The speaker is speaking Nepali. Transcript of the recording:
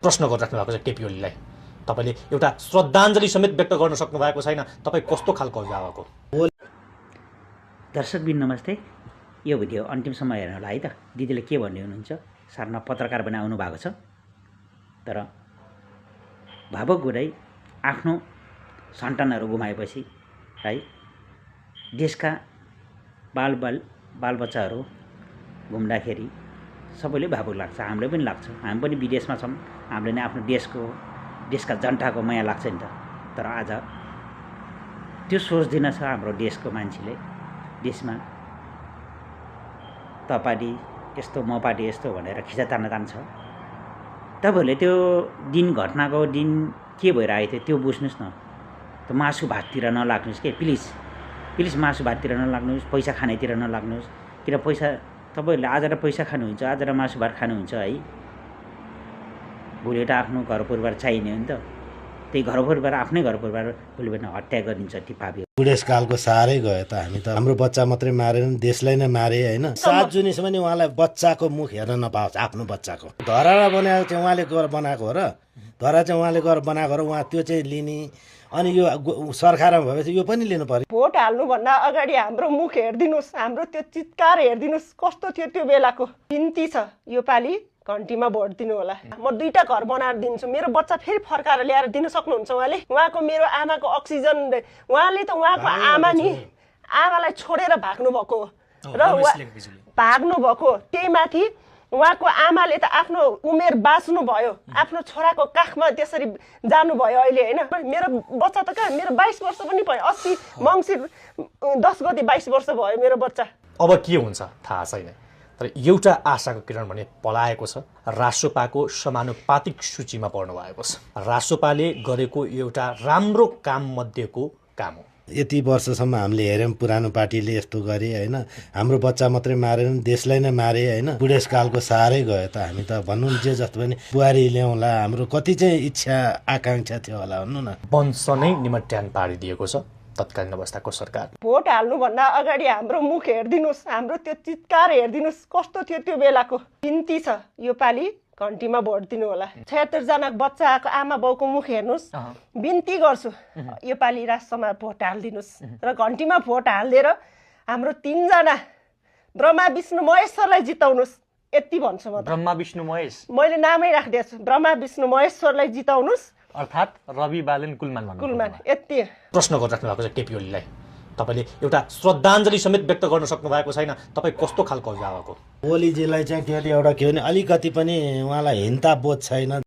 प्रश्न गरिराख्नु भएको छ केपी ओलीलाई। तपाईँले एउटा श्रद्धाञ्जली समेत व्यक्त गर्न सक्नु भएको छैन। तपाईँ कस्तो खालको अभिभावक हो? दर्शकबिन नमस्ते। यो भिडियो अन्तिमसम्म हेर्नु होला है त। दिदीले के भन्ने हुनुहुन्छ, सारमा पत्रकार पनि आउनु भएको छ, तर भावुक हुँदै आफ्नो सन्तानहरू गुमाएपछि है देशका बालबच्चाहरू घुम्दाखेरि सबैले भावुक लाग्छ, हामीलाई पनि लाग्छ। हामी पनि विदेशमा छौँ, हामीले नै आफ्नो देशका जनताको माया लाग्छ नि त। तर आज त्यो सोच्दैन छ हाम्रो देशको मान्छेले, देशमा त पार्टी यस्तो म पार्टी यस्तो भनेर खिचा तान्न जान्छ। तपाईँहरूले त्यो दिन घटनाको दिन के भइरहेको थियो त्यो बुझ्नुहोस् न। त्यो मासु भाततिर नलाग्नुहोस् के, प्लिज मासु भाततिर नलाग्नुहोस्, पैसा खानेतिर नलाग्नुहोस्। किन पैसा तपाईँहरूले आज र पैसा खानुहुन्छ, आज र मासु भात खानुहुन्छ है, भोलि त आफ्नो घर परिवार चाहिने हो नि त। त्यही घर परिवार, आफ्नै घर परिवार भोलि पनि हत्या गरिन्छ टिपाबी। बुढेसकालको साह्रै गयो त। हामी त हाम्रो बच्चा मात्रै मारेन, देशलाई नै मारे होइन। 7 जुनीसम्म नि उहाँलाई बच्चाको मुख हेर्न नपाओस्, आफ्नो बच्चाको। धरारा बनाएको चाहिँ उहाँले गएर बनाएको हो र, धरा चाहिँ उहाँले गएर बनाएको र उहाँ त्यो चाहिँ लिने, अनि यो सरकारमा भएपछि यो पनि लिनु पर्यो। भोट हाल्नुभन्दा अगाडि हाम्रो मुख हेरिदिनुहोस्, हाम्रो त्यो चित्कार हेरिदिनुहोस्, कस्तो थियो त्यो बेलाको। बिन्ती छ यो पालि घन्टीमा भोट दिनु होला। म 2टा घर बनाएर दिन्छु, मेरो बच्चा फेरि फर्काएर ल्याएर दिन सक्नुहुन्छ उहाँले? उहाँको मेरो आमाको अक्सिजन, उहाँले त उहाँको आमा नि आमालाई छोडेर भाग्नु भएको र भाग्नु भएको, त्यही माथि उहाँको आमाले त आफ्नो उमेर बाँच्नु भयो, आफ्नो छोराको काखमा त्यसरी जानुभयो अहिले होइन। मेरो बच्चा त कहाँ, मेरो 22 वर्ष पनि भयो, 80 मङ्सिर 10 गते 22 वर्ष भयो मेरो बच्चा। अब के हुन्छ थाहा छैन, तर एउटा आशाको किरण भने पलाएको छ। रासोपाको समानुपातिक सूचीमा पर्नु भएको छ। रासोपाले गरेको एउटा राम्रो काम मध्येको काम हो। यति वर्षसम्म हामीले हेऱ्यौँ पुरानो पार्टीले यस्तो गरे होइन, हाम्रो बच्चा मात्रै मारेन, देशलाई नै मारे होइन। बुढेसकालको साह्रै गयो त। हामी त भन्नु जे जस्तो पनि बुहारी ल्याउँला, हाम्रो कति चाहिँ इच्छा आकाङ्क्षा थियो होला भन्नु न। वंश नै निमट्यान पारिदिएको छ तत्कालीन अवस्थाको सरकार। भोट हाल्नुभन्दा अगाडि हाम्रो मुख हेरिदिनुहोस्, हाम्रो त्यो चित्कार हेरिदिनुहोस्, कस्तो थियो त्यो बेलाको। बिन्ती छ यो पालि घन्टीमा भोट दिनु होला। 76 जना बच्चाको आमा बाउको मुख हेर्नुहोस्, बिन्ती गर्छु यो पालि राष्ट्रमा भोट हालिदिनुहोस् र घन्टीमा भोट हालिदिएर हाम्रो 3 जना ब्रह्मा विष्णु महेश्वरलाई जिताउनुहोस्, यति भन्छु म। ब्रह्मा विष्णु महेश, मैले नामै राखिदिएको छु, ब्रह्मा विष्णु महेश्वरलाई जिताउनुहोस्, अर्थात् रवि बालेन कुलमान, यति प्रश्न गरिराख्नु भएको छ केपी ओलीलाई। तपाईँले एउटा श्रद्धाञ्जली समेत व्यक्त गर्न सक्नु भएको छैन। तपाईँ कस्तो खालको अभिभावक हो? ओलीजीलाई चाहिँ त्यो एउटा के भने अलिकति पनि उहाँलाई हिन्ता बोध छैन।